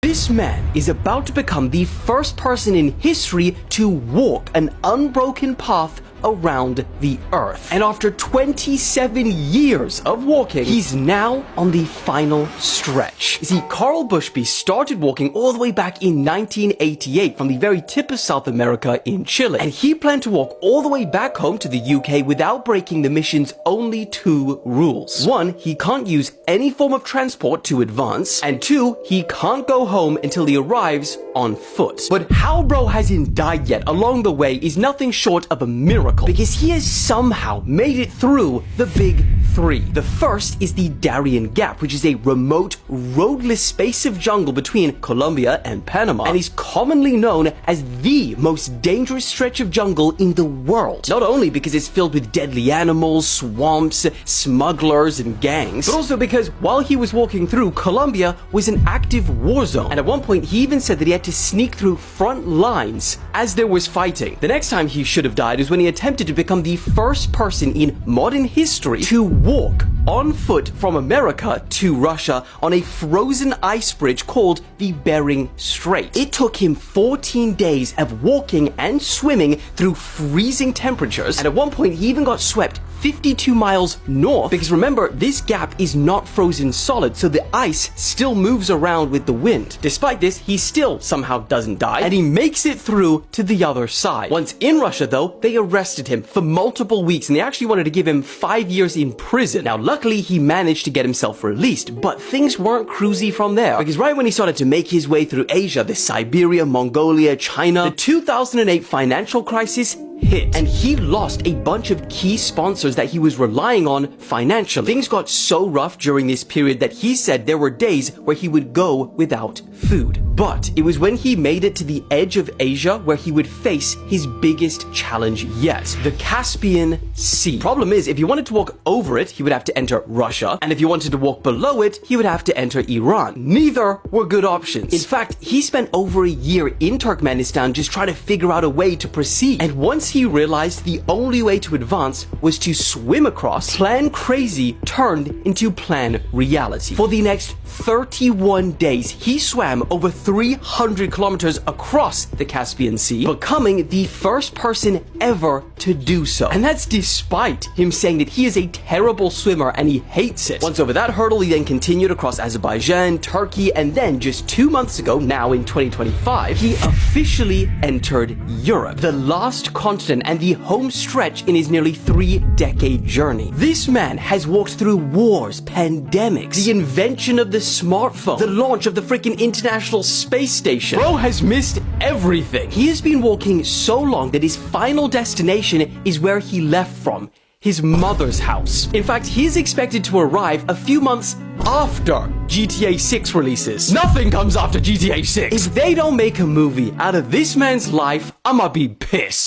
This man is about to become the first person in history to walk an unbroken path around the earth. And after 27 years of walking, he's now on the final stretch. You see, Carl Bushby started walking all the way back in 1988 from the very tip of South America in Chile. And he planned to walk all the way back home to the UK without breaking the mission's only two rules. One, he can't use any form of transport to advance. And two, he can't go home until he arrives on foot. But how bro hasn't died yet along the way is nothing short of a miracle, because he has somehow made it through the big three. The first is the Darien Gap, which is a remote, roadless space of jungle between Colombia and Panama, and is commonly known as the most dangerous stretch of jungle in the world. Not only because it's filled with deadly animals, swamps, smugglers, and gangs, but also because while he was walking through, Colombia was an active war zone. And at one point, he even said that he had to sneak through front lines as there was fighting. The next time he should have died is when he attempted to become the first person in modern history to walk on foot from America to Russia on a frozen ice bridge called the Bering Strait. It took him 14 days of walking and swimming through freezing temperatures, and at one point he even got swept 52 miles north, because remember, this gap is not frozen solid, so the ice still moves around with the wind. Despite this, he still somehow doesn't die, and he makes it through to the other side. Once in Russia, though, they arrested him for multiple weeks, and they actually wanted to give him 5 years in prison. Now, luckily, he managed to get himself released, but things weren't cruisy from there, because right when he started to make his way through Asia, the Siberia, Mongolia, China, the 2008 financial crisis hit, and he lost a bunch of key sponsors that he was relying on financially. Things got so rough during this period that he said there were days where he would go without food. But it was when he made it to the edge of Asia where he would face his biggest challenge yet, the Caspian Sea. Problem is, if he wanted to walk over it, he would have to enter Russia, and if he wanted to walk below it, he would have to enter Iran. Neither were good options. In fact, he spent over a year in Turkmenistan just trying to figure out a way to proceed, and once he realized the only way to advance was to swim across, Plan Crazy turned into Plan Reality. For the next 31 days, he swam over 300 kilometers across the Caspian Sea, becoming the first person ever to do so. And that's despite him saying that he is a terrible swimmer and he hates it. Once over that hurdle, he then continued across Azerbaijan, Turkey, and then just 2 months ago, now in 2025, he officially entered Europe, the last continent and the home stretch in his nearly 3-decade journey. This man has walked through wars, pandemics, the invention of the smartphone, the launch of the freaking International Space Station. Bro has missed everything. He has been walking so long that his final destination is where he left from, his mother's house. In fact, he is expected to arrive a few months after GTA 6 releases. Nothing comes after GTA 6. If they don't make a movie out of this man's life, I'ma be pissed.